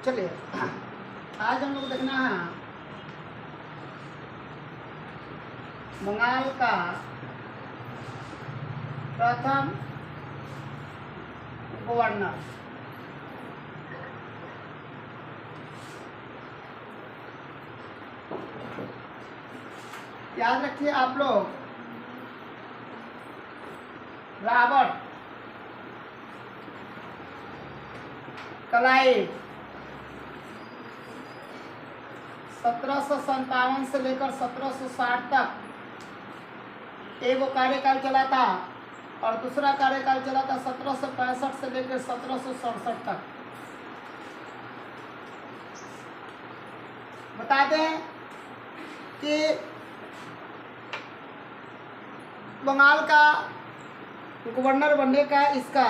चलिए आज हम लोग देखना है बंगाल का प्रथम गवर्नर। याद रखिए आप लोग, रॉबर्ट क्लाइव 1757 से लेकर 1760 तक एक कार्यकाल चला था और दूसरा कार्यकाल चला था 1765 से लेकर 1767 तक। बता दें कि बंगाल का गवर्नर बनने का इसका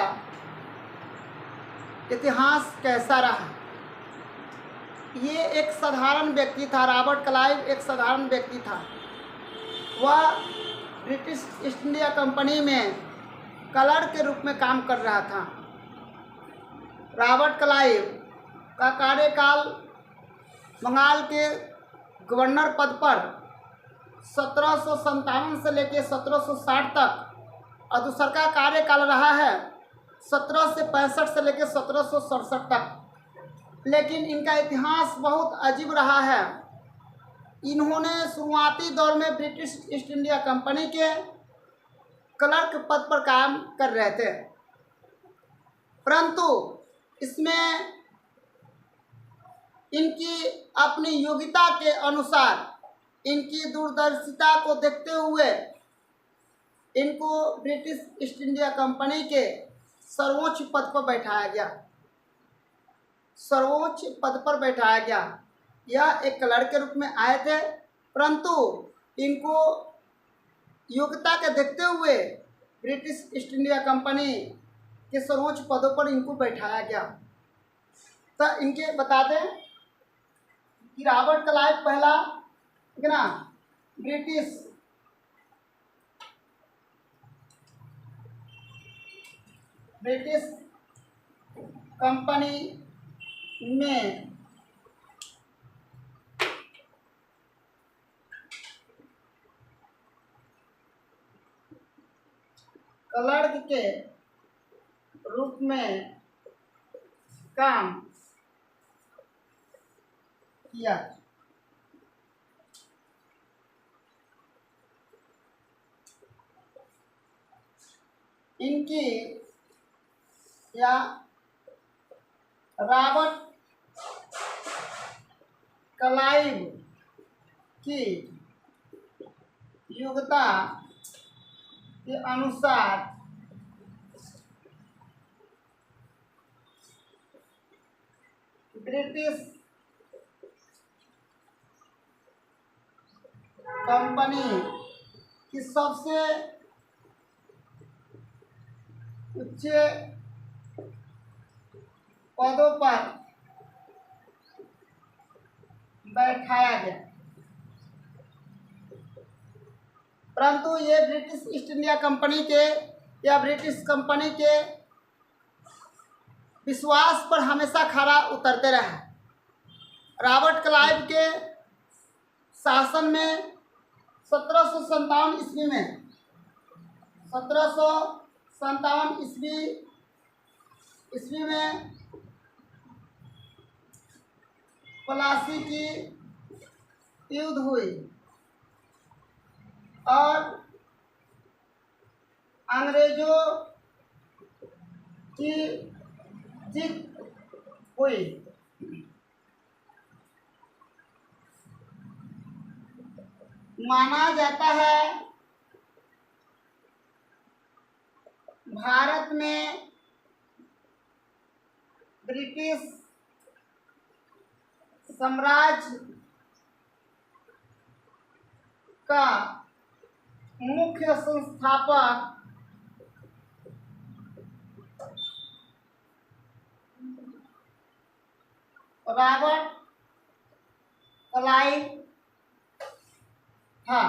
इतिहास कैसा रहा। ये एक साधारण व्यक्ति था, रॉबर्ट क्लाइव एक साधारण व्यक्ति था। वह ब्रिटिश ईस्ट इंडिया कंपनी में क्लर्क के रूप में काम कर रहा था। रॉबर्ट क्लाइव का कार्यकाल बंगाल के गवर्नर पद पर 1757 से लेकर 1760 तक और दूसरा का कार्यकाल रहा है 1765 से लेकर 1767 तक। लेकिन इनका इतिहास बहुत अजीब रहा है। इन्होंने शुरुआती दौर में ब्रिटिश ईस्ट इंडिया कंपनी के क्लर्क पद पर काम कर रहे थे, परंतु इसमें इनकी अपनी योग्यता के अनुसार, इनकी दूरदर्शिता को देखते हुए इनको ब्रिटिश ईस्ट इंडिया कंपनी के सर्वोच्च पद पर बैठाया गया। सर्वोच्च पद पर बैठाया गया। यह एक क्लर्क के रूप में आए थे, परंतु इनको योग्यता के देखते हुए ब्रिटिश ईस्ट इंडिया कंपनी के सर्वोच्च पदों पर इनको बैठाया गया। तो इनके बता दें कि रॉबर्ट क्लाइव पहला, ठीक ना, ब्रिटिश कंपनी में क्लर्क के रूप में काम किया। इनकी या रॉबर्ट क्लाइव की योग्यता के अनुसार ब्रिटिश कंपनी की सबसे उच्च पदों पर बैठाया गया। परंतु ये ब्रिटिश ईस्ट इंडिया कंपनी के या ब्रिटिश कंपनी के विश्वास पर हमेशा खरा उतरते रहे। रॉबर्ट क्लाइव के शासन में 1757 ईस्वी में 1757 ईस्वी में प्लासी की युद्ध हुई और अंग्रेजों की जीत हुई। माना जाता है भारत में ब्रिटिश साम्राज्य का मुख्य संस्थापक रॉबर्ट क्लाइव था।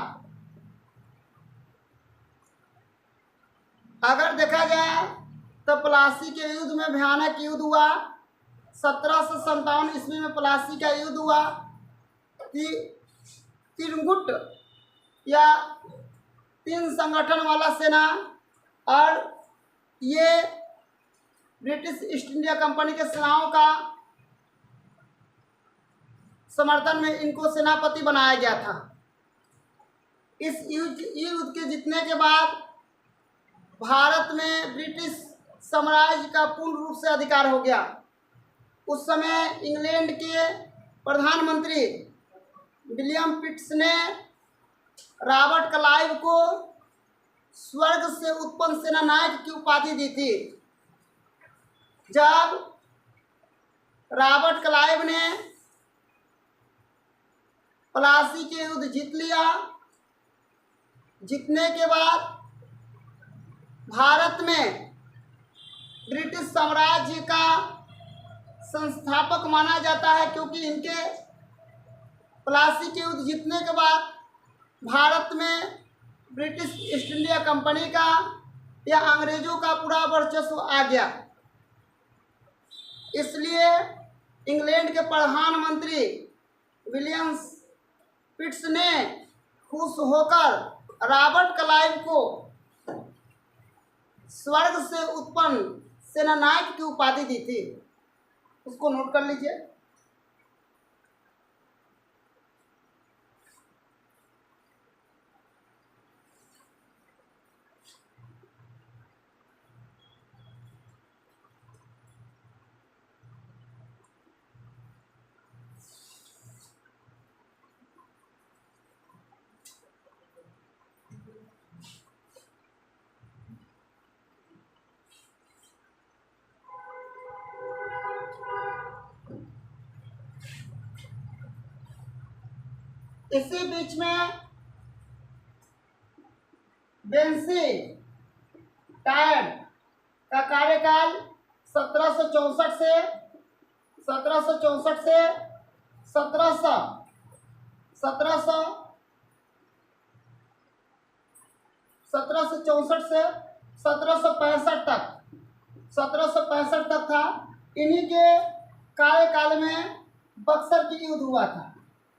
अगर देखा जाए तो प्लासी के युद्ध में भयानक युद्ध हुआ 1757 में प्लासी का युद्ध हुआ। त्रिगुट या तीन संगठन वाला सेना, और ये ब्रिटिश ईस्ट इंडिया कंपनी के सेनाओं का समर्थन में इनको सेनापति बनाया गया था। इस युद्ध के जीतने के बाद भारत में ब्रिटिश साम्राज्य का पूर्ण रूप से अधिकार हो गया। उस समय इंग्लैंड के प्रधानमंत्री विलियम पिट्स ने रॉबर्ट क्लाइव को स्वर्ग से उत्पन्न सेनानायक की उपाधि दी थी। जब रॉबर्ट क्लाइव ने प्लासी के युद्ध जीत लिया, जीतने के बाद भारत में ब्रिटिश साम्राज्य का संस्थापक माना जाता है, क्योंकि इनके प्लासी के युद्ध जीतने के बाद भारत में ब्रिटिश ईस्ट इंडिया कंपनी का या अंग्रेजों का पूरा वर्चस्व आ गया। इसलिए इंग्लैंड के प्रधानमंत्री विलियम पिट्स ने खुश होकर रॉबर्ट क्लाइव को स्वर्ग से उत्पन्न सेनानायक की उपाधि दी थी। उसको नोट कर लीजिए। इसी बीच में बेंसी टायर्ड का कार्यकाल 1764 से 1764 से 1765 तक था। इन्हीं के कार्यकाल में बक्सर की युद्ध हुआ था।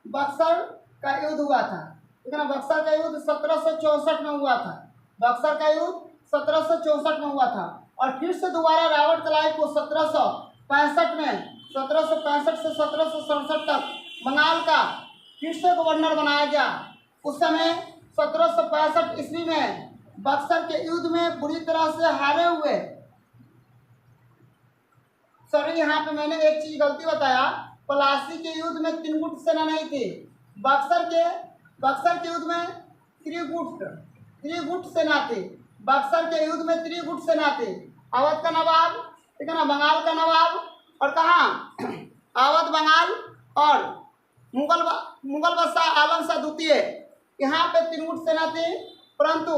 बक्सर का युद्ध हुआ था, लेकिन बक्सर का युद्ध 1764 में हुआ था। बक्सर का युद्ध 1764 में हुआ था, और फिर से दोबारा रॉबर्ट क्लाइव को 1765 से 1767 तक बंगाल का फिर से गवर्नर बनाया गया। उस समय 1765 ईस्वी में बक्सर के युद्ध में बुरी तरह से हारे हुए। सॉरी, यहाँ पे मैंने एक चीज गलती बताया। प्लासी के युद्ध में त्रिगुट सेना नहीं थी। बक्सर के युद्ध में त्रिगुट सेना थी। बक्सर के युद्ध में त्रिगुट सेना थी। अवध का नवाब, ठीक है ना, बंगाल का नवाब, और कहाँ अवध बंगाल, और मुगल बादशाह आलम शाह द्वितीय, यहाँ पे त्रिगुट सेना थी। परंतु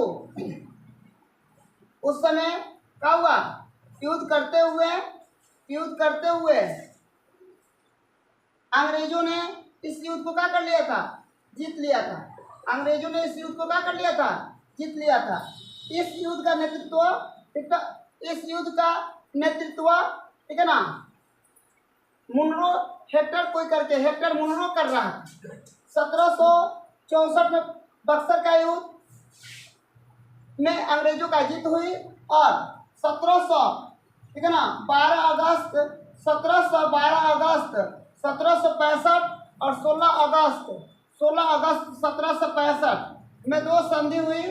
उस समय क्या हुआ, युद्ध करते हुए अंग्रेजों ने इस युद्ध को क्या कर लिया था, जीत लिया था। अंग्रेजों ने इस युद्ध को क्या कर लिया था, जीत लिया था। इस युद्ध का नेतृत्व ठीक है ना, मुनरो हेक्टर मुनरो कर रहा है। 1764 में बक्सर का युद्ध में अंग्रेजों का जीत हुई, और 12 अगस्त 1765 और 16 अगस्त 1765 में दो संधि हुई।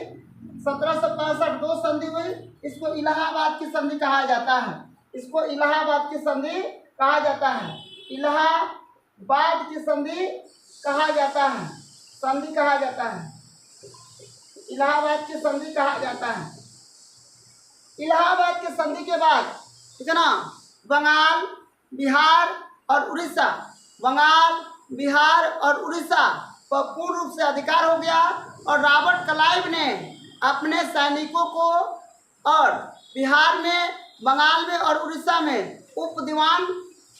1765 दो संधि हुई। इसको इलाहाबाद की संधि कहा जाता है। इलाहाबाद की संधि कहा जाता है। इलाहाबाद की संधि कहा जाता है। इलाहाबाद की संधि कहा जाता है। इलाहाबाद की संधि के बाद ठीक है ना, बंगाल, बिहार और उड़ीसा पर पूर्ण रूप से अधिकार हो गया, और रॉबर्ट क्लाइव ने अपने सैनिकों को और बिहार में, बंगाल में और उड़ीसा में उप दीवान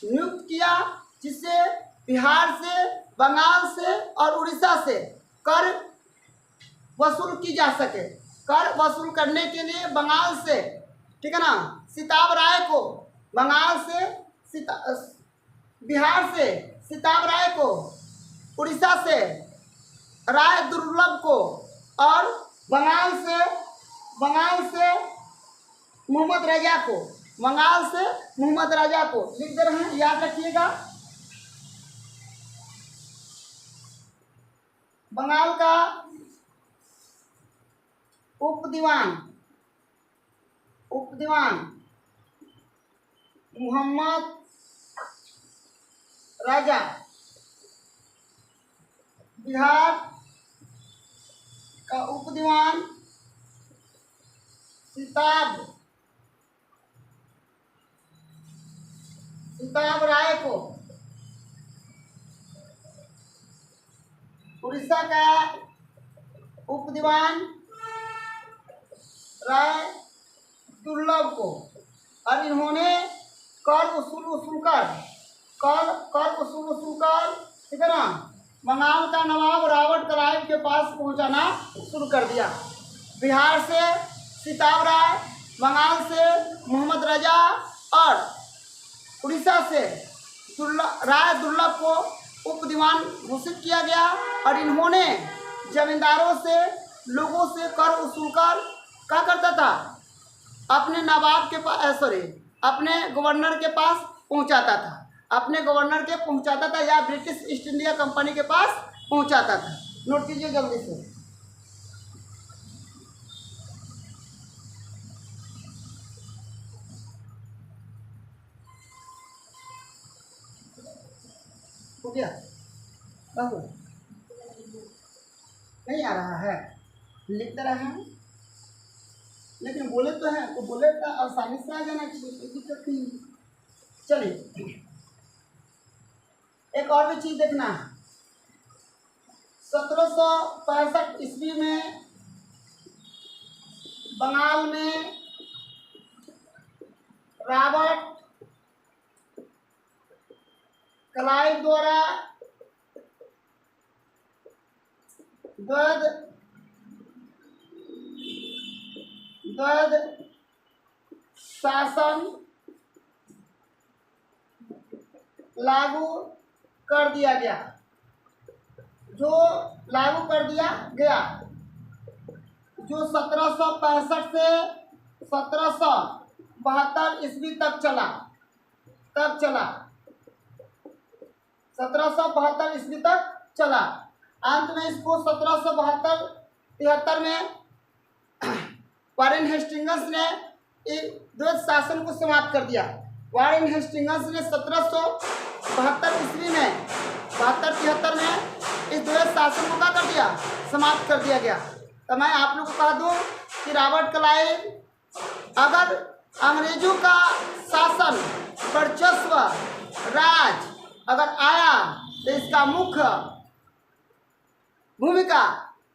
नियुक्त किया, जिससे बिहार से, बंगाल से और उड़ीसा से कर वसूल की जा सके। कर वसूल करने के लिए बंगाल से ठीक है ना, सिताब राय को बंगाल से बिहार से सीताब राय को, उड़ीसा से राय दुर्लभ को और बंगाल से मोहम्मद रजा को, बंगाल से मोहम्मद रजा को लिख दे रहे हैं, याद रखिएगा। बंगाल का उप दीवान मोहम्मद राजा, बिहार का उप दीवान सीताब राय को, उड़ीसा का उप दीवान राय दुर्लभ को, और इन्होंने कर वसूल कर ठीक है ना, बंगाल का नवाब रॉबर्ट क्लाइव के पास पहुंचाना शुरू कर दिया। बिहार से सीताब राय, बंगाल से मोहम्मद रजा और उड़ीसा से राय दुर्लभ को उप दीवान घोषित किया गया। और इन्होंने जमींदारों से, लोगों से कर वसूल कर क्या करता था, अपने नवाब के पास अपने गवर्नर के पास पहुंचाता था, या ब्रिटिश ईस्ट इंडिया कंपनी के पास पहुंचाता था। नोट कीजिए जल्दी से। हो गया? नहीं आ रहा है, लिख रहे हैं लेकिन बोले तो हैं, तो बोले तो आसानी से आ जाना, कोई दिक्कत नहीं। चलिए एक और भी चीज देखना है। 1765 ईस्वी में बंगाल में रॉबर्ट क्लाइव द्वारा द्वैध शासन लागू कर दिया गया, जो 1765 से 1772 ईस्वी तक चला। 1772 ईस्वी तक चला। अंत में इसको 1772-73 में वारेन हेस्टिंग्स ने द्वैध शासन को समाप्त कर दिया। वारेन हेस्टिंग्स ने 1772 ईस्वी में 72-73 में इस द्वैध शासन को क्या कर दिया, समाप्त कर दिया गया। तो मैं आप लोग को कह दूं कि रॉबर्ट क्लाइव अगर अंग्रेजों का शासन, वर्चस्व, राज अगर आया तो इसका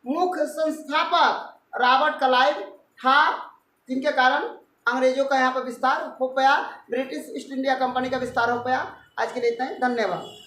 मुख्य संस्थापक रॉबर्ट क्लाइव था, जिनके कारण अंग्रेजों का यहाँ पर विस्तार हो पाया, ब्रिटिश ईस्ट इंडिया कंपनी का विस्तार हो पाया। आज के लिए इतना ही, धन्यवाद।